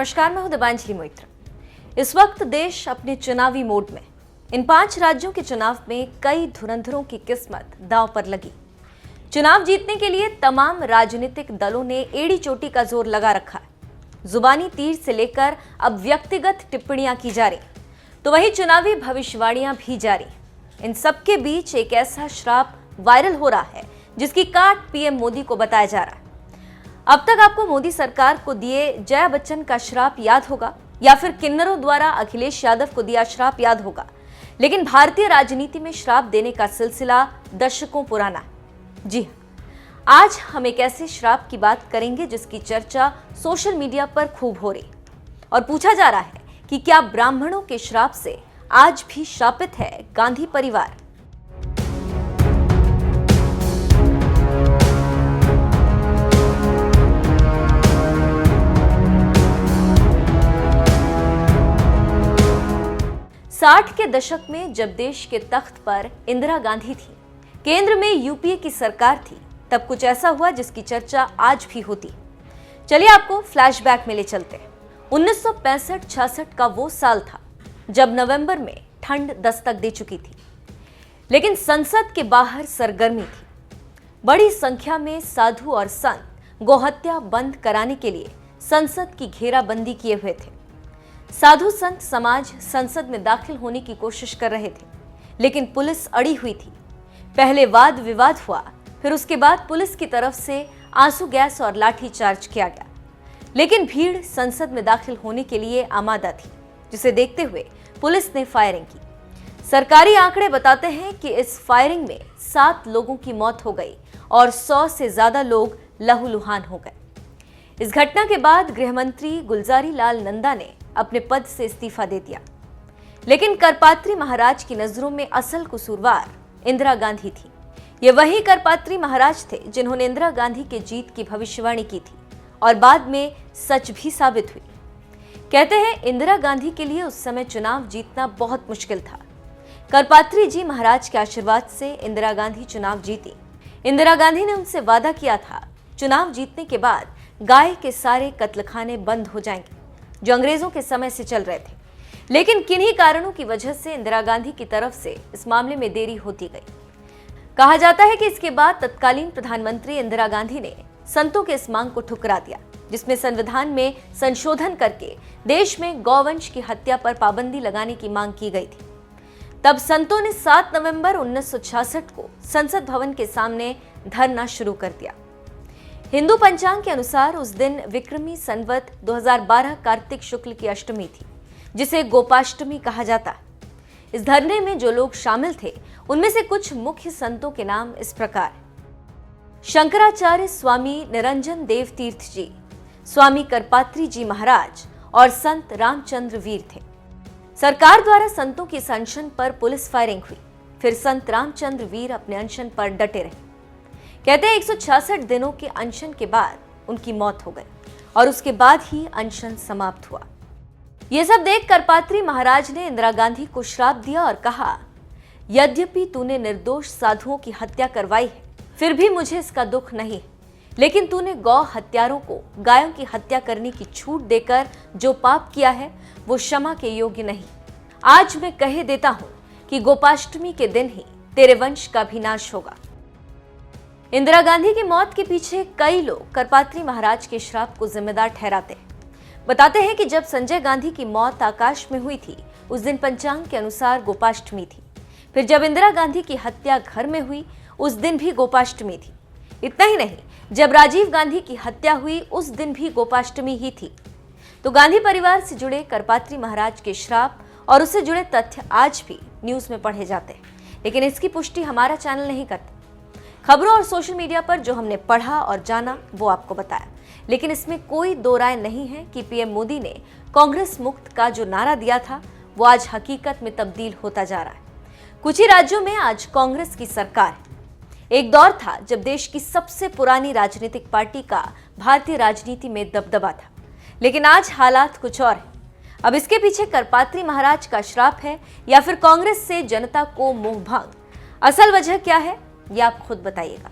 नमस्कार, मैं हूं दिबांजलि मोइत्रा। इस वक्त देश अपने चुनावी मोड में। इन 5 राज्यों के चुनाव में कई धुरंधरों की किस्मत दांव पर लगी। चुनाव जीतने के लिए तमाम राजनीतिक दलों ने एड़ी चोटी का जोर लगा रखा है। जुबानी तीर से लेकर अब व्यक्तिगत टिप्पणियां की जा रही, तो वहीं चुनावी भविष्यवाणियां भी जारी। इन सबके बीच एक ऐसा श्राप वायरल हो रहा है जिसकी काट पीएम मोदी को बताया जा रहा है। अब तक आपको मोदी सरकार को दिए जया बच्चन का श्राप याद होगा या फिर किन्नरों द्वारा अखिलेश यादव को दिया श्राप याद होगा, लेकिन भारतीय राजनीति में श्राप देने का सिलसिला दशकों पुराना है। जी हाँ, आज हम एक ऐसे श्राप की बात करेंगे जिसकी चर्चा सोशल मीडिया पर खूब हो रही और पूछा जा रहा है कि क्या ब्राह्मणों के श्राप से आज भी शापित है गांधी परिवार। 60 के दशक में जब देश के तख्त पर इंदिरा गांधी थी, केंद्र में यूपीए की सरकार थी, तब कुछ ऐसा हुआ जिसकी चर्चा आज भी होती। चलिए आपको फ्लैशबैक में ले चलते हैं। 1965-66 का वो साल था जब नवंबर में ठंड दस्तक दे चुकी थी, लेकिन संसद के बाहर सरगर्मी थी। बड़ी संख्या में साधु और संत गोहत्या बंद कराने के लिए संसद की घेराबंदी किए हुए थे। साधु संत समाज संसद में दाखिल होने की कोशिश कर रहे थे, लेकिन पुलिस अड़ी हुई थी। पहले वाद विवाद हुआ, फिर उसके बाद पुलिस की तरफ से आंसू गैस और लाठी चार्ज किया गया, लेकिन भीड़ संसद में दाखिल होने के लिए आमादा थी, जिसे देखते हुए पुलिस ने फायरिंग की। सरकारी आंकड़े बताते हैं कि इस फायरिंग में 7 लोगों की मौत हो गई और 100 से ज्यादा लोग लहूलुहान हो गए। इस घटना के बाद गृहमंत्री गुलजारी लाल नंदा ने अपने पद से इस्तीफा दे दिया, लेकिन करपात्री महाराज की नजरों में असल कसूरवार इंदिरा गांधी थी। ये वही करपात्री महाराज थे जिन्होंने इंदिरा गांधी के जीत की भविष्यवाणी की थी और बाद में सच भी साबित हुई। कहते हैं इंदिरा गांधी के लिए उस समय चुनाव जीतना बहुत मुश्किल था। करपात्री जी महाराज के आशीर्वाद से इंदिरा गांधी चुनाव जीती। इंदिरा गांधी ने उनसे वादा किया था, चुनाव जीतने के बाद गाय के सारे कत्लखाने बंद हो जाएंगे जो अंग्रेजों के समय से चल रहे थे, लेकिन किन्हीं कारणों की वजह से इंदिरा गांधी की तरफ से इस मामले में देरी होती गई। कहा जाता है कि इसके बाद तत्कालीन प्रधानमंत्री इंदिरा गांधी ने संतों के इस मांग को ठुकरा दिया, जिसमें संविधान में संशोधन करके देश में गौवंश की हत्या पर पाबंदी लगाने की मांग की गई थी। तब संतों ने 7 नवंबर 1966 को संसद भवन के सामने धरना शुरू कर दिया। हिंदू पंचांग के अनुसार उस दिन विक्रमी संवत 2012 कार्तिक शुक्ल की अष्टमी थी, जिसे गोपाष्टमी कहा जाता है। इस धरने में जो लोग शामिल थे उनमें से कुछ मुख्य संतों के नाम इस प्रकार: शंकराचार्य स्वामी निरंजन देव तीर्थ जी, स्वामी करपात्री जी महाराज और संत रामचंद्र वीर थे। सरकार द्वारा संतों की इस अनशन पर पुलिस फायरिंग हुई, फिर संत रामचंद्र वीर अपने अनशन पर डटे रहे। कहते हैं 166 दिनों के अनशन के बाद उनकी मौत हो गई और उसके बाद ही अनशन समाप्त हुआ। ये सब देख करपात्री महाराज ने इंदिरा गांधी को श्राप दिया और कहा, यद्यपि तूने निर्दोष साधुओं की हत्या करवाई है, फिर भी मुझे इसका दुख नहीं, लेकिन तूने गौ हत्यारों को गायों की हत्या करने की छूट देकर जो पाप किया है वो क्षमा के योग्य नहीं। आज मैं कह देता हूं कि गोपाष्टमी के दिन ही तेरे वंश का भी नाश होगा। इंदिरा गांधी की मौत के पीछे कई लोग करपात्री महाराज के श्राप को जिम्मेदार ठहराते हैं। बताते हैं कि जब संजय गांधी की मौत आकाश में हुई थी, उस दिन पंचांग के अनुसार गोपाष्टमी थी। फिर जब इंदिरा गांधी की हत्या घर में हुई, उस दिन भी गोपाष्टमी थी। इतना ही नहीं, जब राजीव गांधी की हत्या हुई, उस दिन भी गोपाष्टमी ही थी। तो गांधी परिवार से जुड़े करपात्री महाराज के श्राप और उससे जुड़े तथ्य आज भी न्यूज में पढ़े जाते हैं, लेकिन इसकी पुष्टि हमारा चैनल नहीं करता। खबरों और सोशल मीडिया पर जो हमने पढ़ा और जाना वो आपको बताया, लेकिन इसमें कोई दो राय नहीं है कि पीएम मोदी ने कांग्रेस मुक्त का जो नारा दिया था वो आज हकीकत में तब्दील होता जा रहा है। कुछ ही राज्यों में आज कांग्रेस की सरकार है। एक दौर था जब देश की सबसे पुरानी राजनीतिक पार्टी का भारतीय राजनीति में दबदबा था, लेकिन आज हालात कुछ और है। अब इसके पीछे करपात्री महाराज का श्राप है या फिर कांग्रेस से जनता को मोहभंग? असल वजह क्या है ये आप खुद बताइएगा।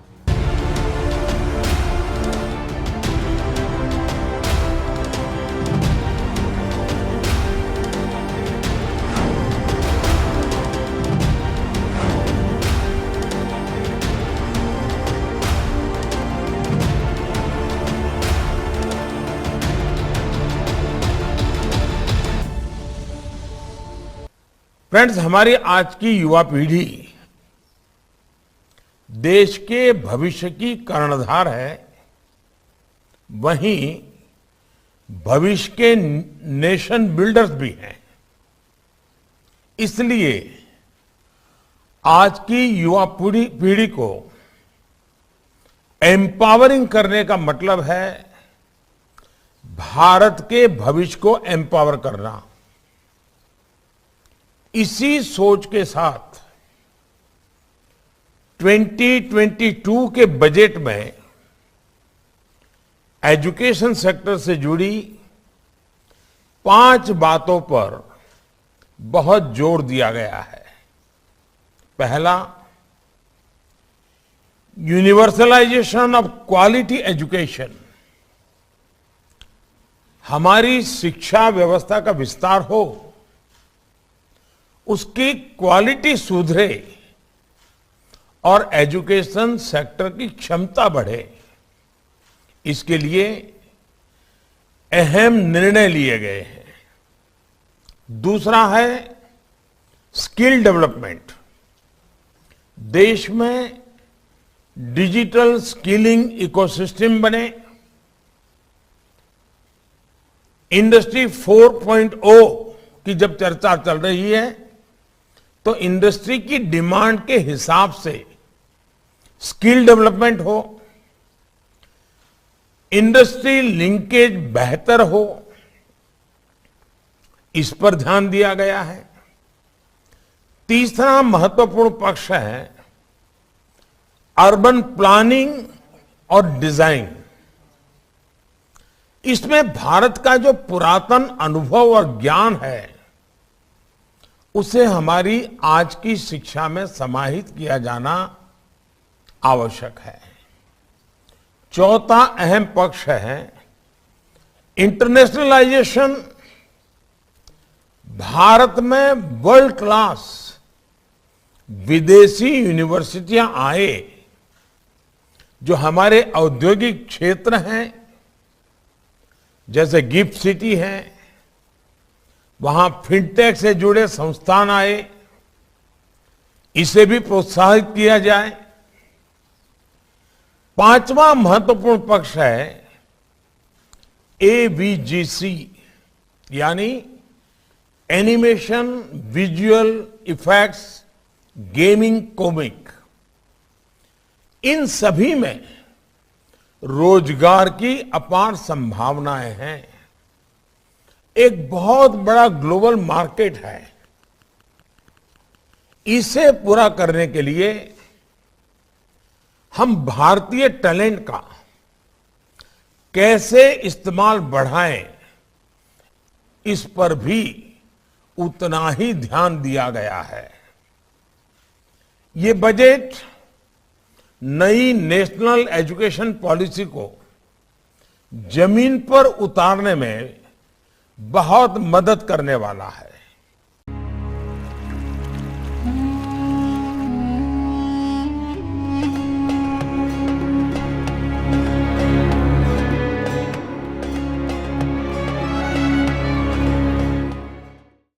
फ्रेंड्स, हमारी आज की युवा पीढ़ी देश के भविष्य की कर्णधार है, वहीं भविष्य के नेशन बिल्डर्स भी हैं। इसलिए आज की युवा पीढ़ी को एम्पावरिंग करने का मतलब है भारत के भविष्य को एम्पावर करना। इसी सोच के साथ 2022 के बजट में एजुकेशन सेक्टर से जुड़ी 5 बातों पर बहुत जोर दिया गया है। पहला, यूनिवर्सलाइजेशन ऑफ क्वालिटी एजुकेशन। हमारी शिक्षा व्यवस्था का विस्तार हो, उसकी क्वालिटी सुधरे और एजुकेशन सेक्टर की क्षमता बढ़े, इसके लिए अहम निर्णय लिए गए हैं। दूसरा है स्किल डेवलपमेंट। देश में डिजिटल स्किलिंग इकोसिस्टम बने, इंडस्ट्री 4.0 की जब चर्चा चल रही है तो इंडस्ट्री की डिमांड के हिसाब से स्किल डेवलपमेंट हो, इंडस्ट्री लिंकेज बेहतर हो, इस पर ध्यान दिया गया है। तीसरा महत्वपूर्ण पक्ष है अर्बन प्लानिंग और डिजाइन। इसमें भारत का जो पुरातन अनुभव और ज्ञान है उसे हमारी आज की शिक्षा में समाहित किया जाना आवश्यक है। चौथा अहम पक्ष है इंटरनेशनलाइजेशन। भारत में वर्ल्ड क्लास विदेशी यूनिवर्सिटियां आए, जो हमारे औद्योगिक क्षेत्र हैं, जैसे गिफ्ट सिटी है, वहां फिनटेक से जुड़े संस्थान आए, इसे भी प्रोत्साहित किया जाए। पांचवा महत्वपूर्ण पक्ष है एवीजीसी, यानी animation, visual effects, gaming, comic. इन सभी में रोजगार की अपार संभावनाएं हैं। एक बहुत बड़ा ग्लोबल मार्केट है। इसे पूरा करने के लिए हम भारतीय टैलेंट का कैसे इस्तेमाल बढ़ाएं, इस पर भी उतना ही ध्यान दिया गया है। ये बजट नई नेशनल एजुकेशन पॉलिसी को जमीन पर उतारने में बहुत मदद करने वाला है।